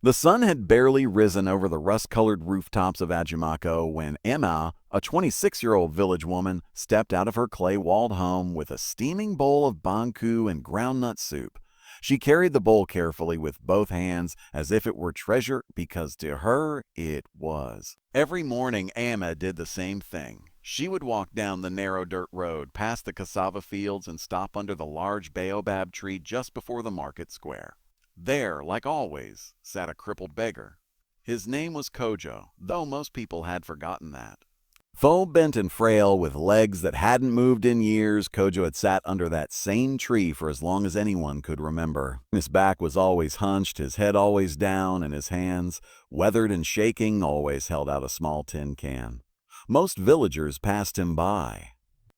The sun had barely risen over the rust-colored rooftops of Ajumako when Emma, a 26-year-old village woman, stepped out of her clay-walled home with a steaming bowl of banku and groundnut soup. She carried the bowl carefully with both hands as if it were treasure because to her it was. Every morning Emma did the same thing. She would walk down the narrow dirt road past the cassava fields and stop under the large baobab tree just before the market square. There, like always, sat a crippled beggar. His name was Kojo, though most people had forgotten that. Full-bent and frail, with legs that hadn't moved in years, Kojo had sat under that same tree for as long as anyone could remember. His back was always hunched, his head always down, and his hands, weathered and shaking, always held out a small tin can. Most villagers passed him by.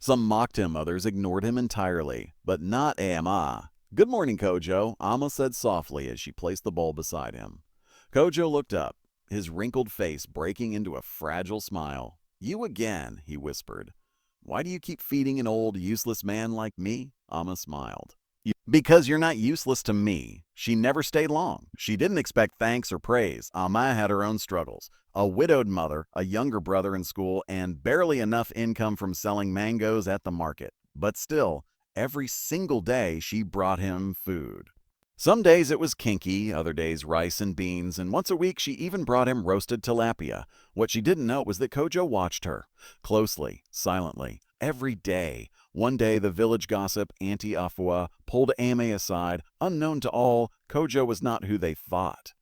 Some mocked him, others ignored him entirely, but not Ama. "Good morning, Kojo," Amma said softly as she placed the bowl beside him. Kojo looked up, his wrinkled face breaking into a fragile smile. "You again," he whispered. "Why do you keep feeding an old, useless man like me?" Amma smiled. "Because you're not useless to me." She never stayed long. She didn't expect thanks or praise. Amma had her own struggles. A widowed mother, a younger brother in school, and barely enough income from selling mangoes at the market. But still, every single day she brought him food. Some days it was kinky, other days rice and beans, and once a week she even brought him roasted tilapia. What she didn't know was that Kojo watched her, closely, silently, every day. One day the village gossip, Auntie Afua, pulled Ame aside. Unknown to all, Kojo was not who they thought.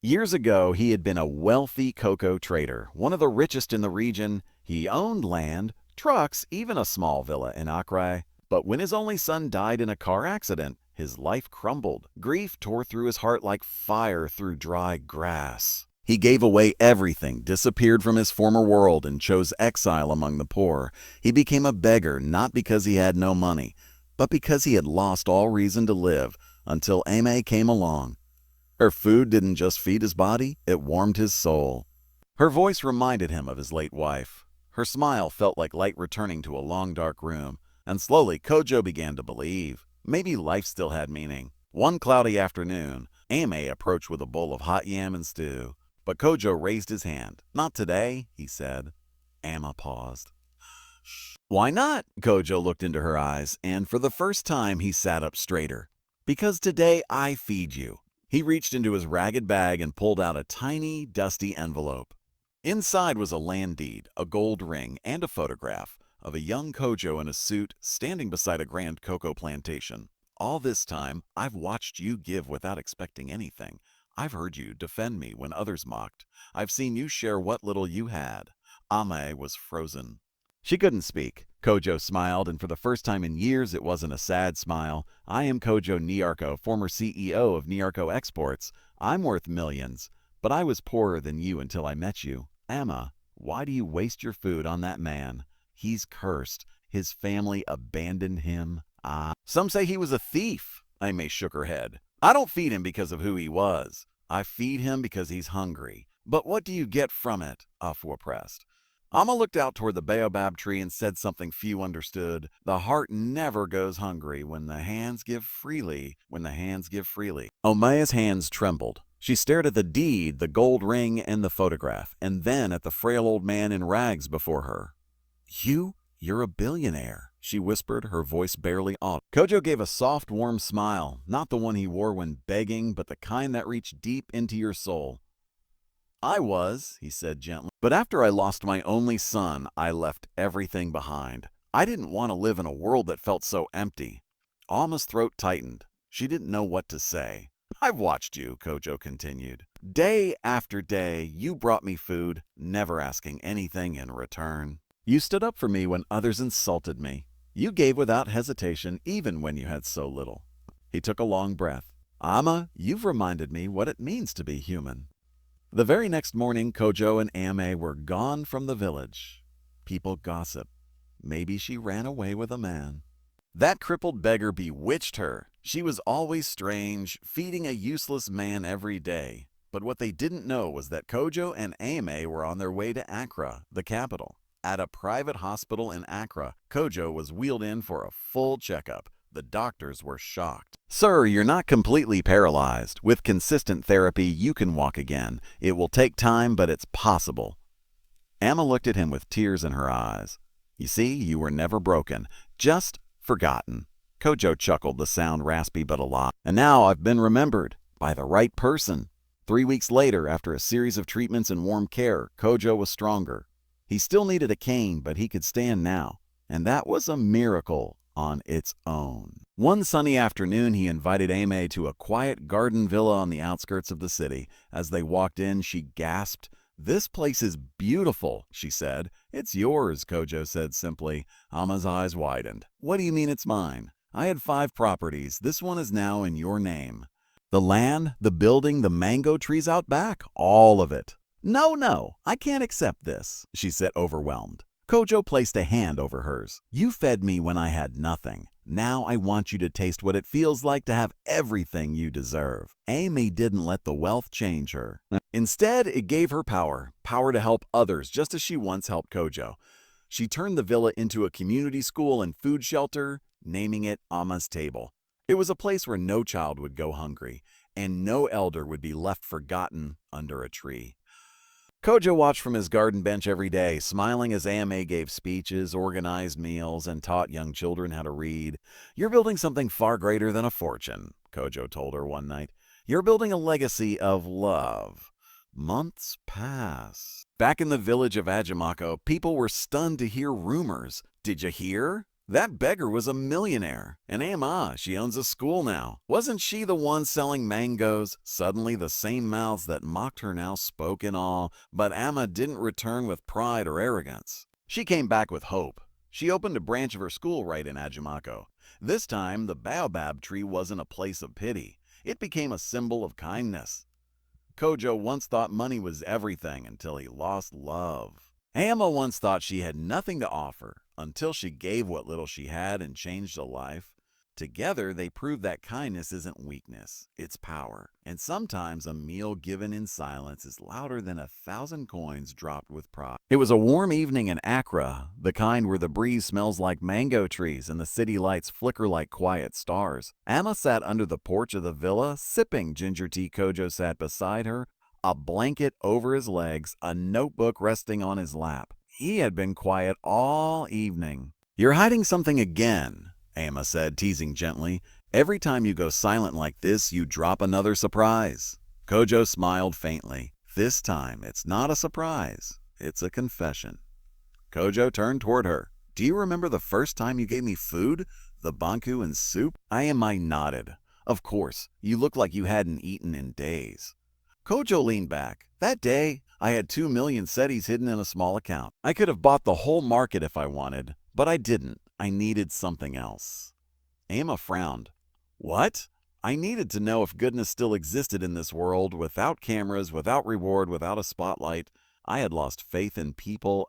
Years ago, he had been a wealthy cocoa trader, one of the richest in the region. He owned land, trucks, even a small villa in Accra. But when his only son died in a car accident, his life crumbled. Grief tore through his heart like fire through dry grass. He gave away everything, disappeared from his former world, and chose exile among the poor. He became a beggar not because he had no money, but because he had lost all reason to live until Ame came along. Her food didn't just feed his body, it warmed his soul. Her voice reminded him of his late wife. Her smile felt like light returning to a long dark room. And slowly, Kojo began to believe. Maybe life still had meaning. One cloudy afternoon, Ame approached with a bowl of hot yam and stew. But Kojo raised his hand. "Not today," he said. Amma paused. "Shh." "Why not?" Kojo looked into her eyes, and for the first time he sat up straighter. "Because today I feed you." He reached into his ragged bag and pulled out a tiny, dusty envelope. Inside was a land deed, a gold ring, and a photograph of a young Kojo in a suit standing beside a grand cocoa plantation. "All this time, I've watched you give without expecting anything. I've heard you defend me when others mocked. I've seen you share what little you had." Ame was frozen. She couldn't speak. Kojo smiled, and for the first time in years it wasn't a sad smile. "I am Kojo Niarko, former CEO of Niarko Exports. I'm worth millions, but I was poorer than you until I met you. Amma, why do you waste your food on that man? He's cursed. His family abandoned him." "Some say he was a thief." Ame shook her head. "I don't feed him because of who he was. I feed him because he's hungry." "But what do you get from it?" Afua pressed. Amma looked out toward the baobab tree and said something few understood. "The heart never goes hungry when the hands give freely, Omaya's hands trembled. She stared at the deed, the gold ring, and the photograph, and then at the frail old man in rags before her. You're a billionaire," she whispered, her voice barely audible. Kojo gave a soft, warm smile, not the one he wore when begging, but the kind that reached deep into your soul. "I was," he said gently, "but after I lost my only son, I left everything behind. I didn't want to live in a world that felt so empty." Alma's throat tightened. She didn't know what to say. "I've watched you," Kojo continued. "Day after day, you brought me food, never asking anything in return. You stood up for me when others insulted me. You gave without hesitation, even when you had so little." He took a long breath. "Amma, you've reminded me what it means to be human." The very next morning, Kojo and Ame were gone from the village. People gossiped. Maybe she ran away with a man. That crippled beggar bewitched her. She was always strange, feeding a useless man every day. But what they didn't know was that Kojo and Ame were on their way to Accra, the capital. At a private hospital in Accra, Kojo was wheeled in for a full checkup. The doctors were shocked. "Sir, you're not completely paralyzed. With consistent therapy, you can walk again. It will take time, but it's possible." Amma looked at him with tears in her eyes. "You see, you were never broken, just forgotten." Kojo chuckled, the sound raspy but alive. "And now I've been remembered by the right person." 3 weeks later, after a series of treatments and warm care, Kojo was stronger. He still needed a cane, but he could stand now, and that was a miracle on its own. One sunny afternoon, he invited Ame to a quiet garden villa on the outskirts of the city. As they walked in, she gasped. "This place is beautiful," she said. "It's yours," Kojo said simply. Ama's eyes widened. "What do you mean it's mine? I had 5 properties. This one is now in your name." "The land, the building, the mango trees out back, all of it." No, I can't accept this," she said, overwhelmed. Kojo placed a hand over hers. "You fed me when I had nothing. Now I want you to taste what it feels like to have everything you deserve." Amy didn't let the wealth change her. Instead, it gave her power to help others, just as she once helped Kojo. She turned the villa into a community school and food shelter, naming it Ama's Table. It was a place where no child would go hungry, and no elder would be left forgotten under a tree. Kojo watched from his garden bench every day, smiling as AMA gave speeches, organized meals, and taught young children how to read. "You're building something far greater than a fortune," Kojo told her one night. "You're building a legacy of love." Months passed. Back in the village of Ajimako, people were stunned to hear rumors. "Did you hear? That beggar was a millionaire. And Amma, she owns a school now. Wasn't she the one selling mangoes?" Suddenly, the same mouths that mocked her now spoke in awe, but Amma didn't return with pride or arrogance. She came back with hope. She opened a branch of her school right in Ajimako. This time, the baobab tree wasn't a place of pity. It became a symbol of kindness. Kojo once thought money was everything until he lost love. Amma once thought she had nothing to offer until she gave what little she had and changed a life. Together, they proved that kindness isn't weakness, it's power. And sometimes a meal given in silence is louder than 1,000 coins dropped with pride. It was a warm evening in Accra, the kind where the breeze smells like mango trees and the city lights flicker like quiet stars. Amma sat under the porch of the villa, sipping ginger tea. Kojo sat beside her, a blanket over his legs, a notebook resting on his lap. He had been quiet all evening. "You're hiding something again," Amma said, teasing gently. "Every time you go silent like this, you drop another surprise." Kojo smiled faintly. "This time, it's not a surprise. It's a confession." Kojo turned toward her. "Do you remember the first time you gave me food? The banku and soup?" Amma nodded. "Of course. You looked like you hadn't eaten in days." Kojo leaned back. "That day, I had 2 million setis hidden in a small account. I could have bought the whole market if I wanted, but I didn't. I needed something else." Amma frowned. "What?" "I needed to know if goodness still existed in this world, without cameras, without reward, without a spotlight. I had lost faith in people.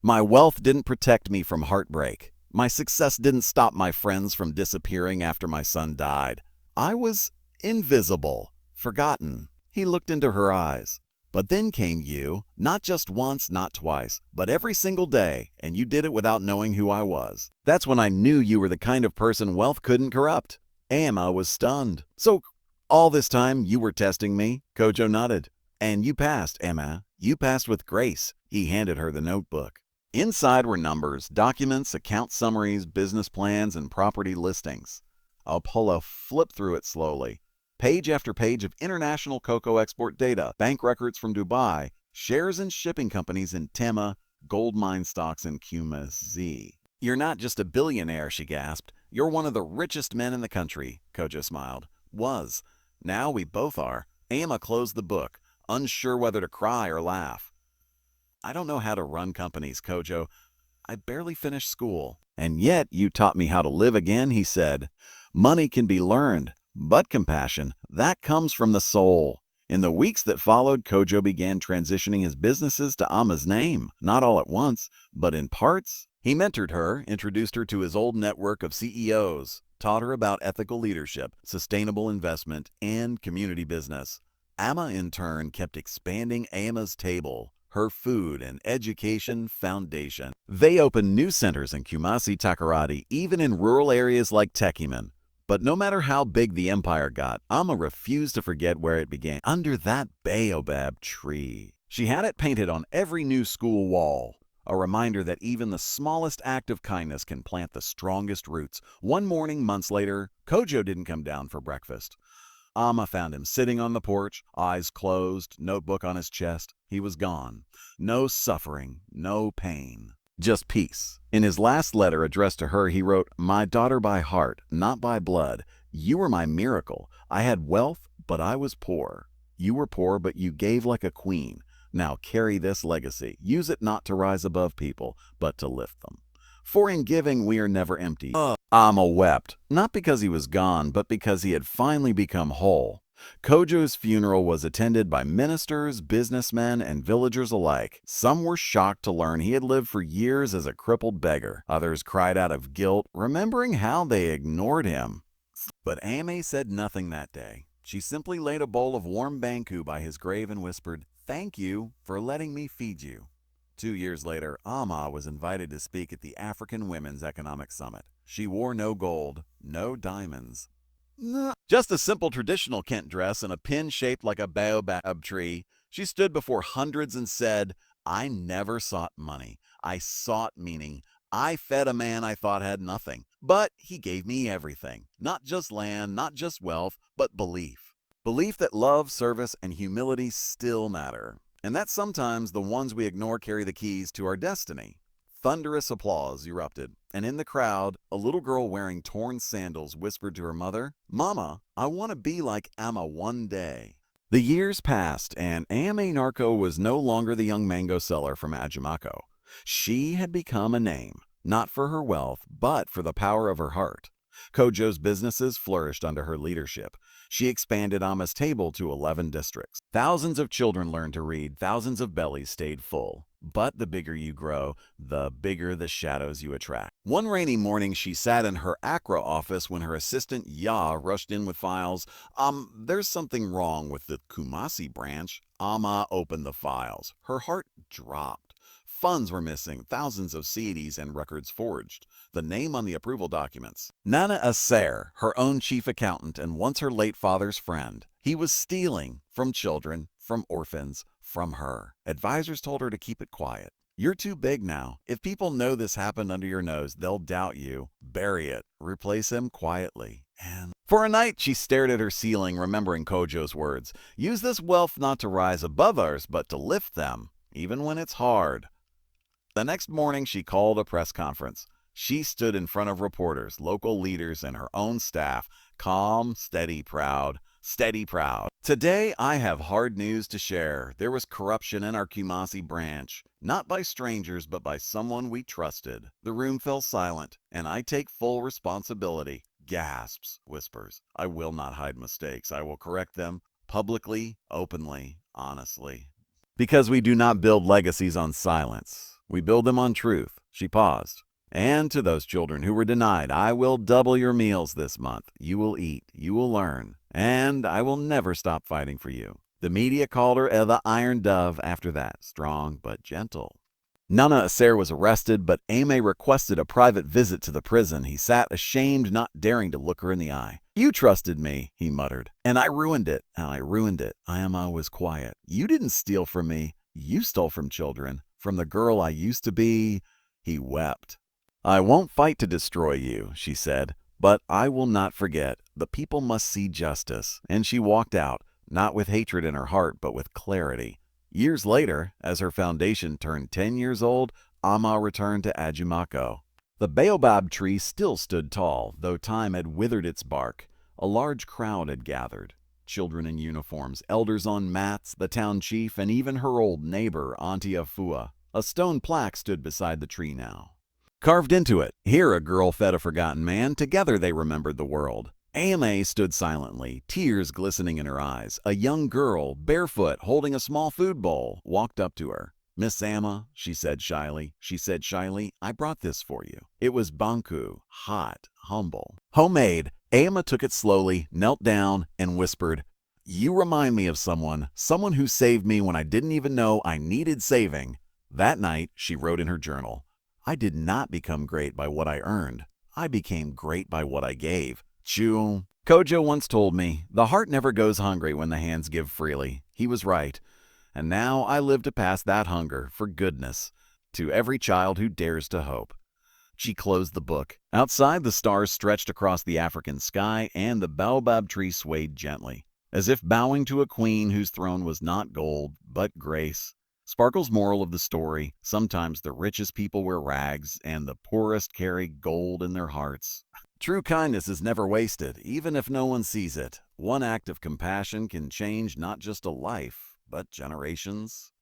My wealth didn't protect me from heartbreak. My success didn't stop my friends from disappearing after my son died. I was invisible, forgotten." He looked into her eyes. "But then came you, not just once, not twice, but every single day, and you did it without knowing who I was. That's when I knew you were the kind of person wealth couldn't corrupt." Amma was stunned. "So, all this time, you were testing me?" Kojo nodded. "And you passed, Amma. You passed with grace." He handed her the notebook. Inside were numbers, documents, account summaries, business plans, and property listings. Apollo flipped through it slowly. Page after page of international cocoa export data, bank records from Dubai, shares in shipping companies in Tema, gold mine stocks in QMZ. "You're not just a billionaire," she gasped. "You're one of the richest men in the country," Kojo smiled. "Was. Now we both are." Amma closed the book, unsure whether to cry or laugh. "I don't know how to run companies, Kojo. I barely finished school." "And yet you taught me how to live again," he said. "Money can be learned. But compassion, that comes from the soul." In the weeks that followed, Kojo began transitioning his businesses to Amma's name, not all at once, but in parts. He mentored her, introduced her to his old network of CEOs, taught her about ethical leadership, sustainable investment, and community business. Amma, in turn, kept expanding Amma's Table, her food and education foundation. They opened new centers in Kumasi, Takoradi, even in rural areas like Techiman. But no matter how big the empire got, Amma refused to forget where it began, under that baobab tree. She had it painted on every new school wall, a reminder that even the smallest act of kindness can plant the strongest roots. One morning, months later, Kojo didn't come down for breakfast. Amma found him sitting on the porch, eyes closed, notebook on his chest. He was gone. No suffering, no pain. Just peace. In his last letter addressed to her, he wrote, "My daughter by heart, not by blood. You were my miracle. I had wealth, but I was poor. You were poor, but you gave like a queen. Now carry this legacy. Use it not to rise above people, but to lift them. For in giving we are never empty." Amma wept, not because he was gone, but because he had finally become whole. Kojo's funeral was attended by ministers, businessmen, and villagers alike. Some were shocked to learn he had lived for years as a crippled beggar. Others cried out of guilt, remembering how they ignored him. But Ame said nothing that day. She simply laid a bowl of warm banku by his grave and whispered, "Thank you for letting me feed you." 2 years later, Amma was invited to speak at the African Women's Economic Summit. She wore no gold, no diamonds. Just a simple traditional Kent dress and a pin shaped like a baobab tree. She stood before hundreds and said, "I never sought money. I sought meaning. I fed a man I thought had nothing, but he gave me everything. Not just land, not just wealth, but belief. Belief that love, service, and humility still matter. And that sometimes the ones we ignore carry the keys to our destiny." Thunderous applause erupted, and in the crowd, a little girl wearing torn sandals whispered to her mother, "Mama, I want to be like Amma one day." The years passed, and Ame Narco was no longer the young mango seller from Ajimako. She had become a name, not for her wealth, but for the power of her heart. Kojo's businesses flourished under her leadership. She expanded Amma's table to 11 districts. Thousands of children learned to read, thousands of bellies stayed full. But the bigger you grow, the bigger the shadows you attract. One rainy morning, she sat in her Accra office when her assistant Ya rushed in with files. There's something wrong with the Kumasi branch." Amma opened the files. Her heart dropped. Funds were missing, thousands of CDs and records forged. The name on the approval documents. Nana Aser, her own chief accountant and once her late father's friend. He was stealing from children, from orphans, from her. Advisors told her to keep it quiet. "You're too big now. If people know this happened under your nose, they'll doubt you. Bury it. Replace him quietly." And for a night, she stared at her ceiling, remembering Kojo's words. "Use this wealth not to rise above ours, but to lift them, even when it's hard." The next morning, she called a press conference. She stood in front of reporters, local leaders, and her own staff, calm, steady, proud. Steady, proud. "Today, I have hard news to share. There was corruption in our Kumasi branch. Not by strangers, but by someone we trusted." The room fell silent, and "I take full responsibility." Gasps, whispers. "I will not hide mistakes. I will correct them publicly, openly, honestly. Because we do not build legacies on silence. We build them on truth." She paused. "And to those children who were denied, I will double your meals this month. You will eat, you will learn, and I will never stop fighting for you." The media called her the Iron Dove after that, strong but gentle. Nana Aser was arrested, but Ame requested a private visit to the prison. He sat ashamed, not daring to look her in the eye. "You trusted me," he muttered, "and I ruined it. And I ruined it. Amma was quiet. You didn't steal from me. You stole from children, from the girl I used to be." He wept. "I won't fight to destroy you," she said, "but I will not forget. The people must see justice." And she walked out, not with hatred in her heart, but with clarity. Years later, as her foundation turned 10 years old, Amma returned to Ajimako. The baobab tree still stood tall, though time had withered its bark. A large crowd had gathered. Children in uniforms, elders on mats, the town chief, and even her old neighbor, Auntie Afua. A stone plaque stood beside the tree now. Carved into it, "Here a girl fed a forgotten man, together they remembered the world." AMA stood silently, tears glistening in her eyes. A young girl, barefoot, holding a small food bowl, walked up to her. "Miss Amma," she said shyly, "I brought this for you." It was banku, hot, humble, homemade. Amma took it slowly, knelt down, and whispered, You remind me of someone who saved me when I didn't even know I needed saving. That night, she wrote in her journal, I did not become great by what I earned. I became great by what I gave. Choo. Kojo once told me, the heart never goes hungry when the hands give freely. He was right. And now I live to pass that hunger for goodness to every child who dares to hope. She closed the book. Outside, the stars stretched across the African sky, and the baobab tree swayed gently, as if bowing to a queen whose throne was not gold, but grace. Sparkle's moral of the story, sometimes the richest people wear rags, and the poorest carry gold in their hearts. True kindness is never wasted, even if no one sees it. One act of compassion can change not just a life, but generations.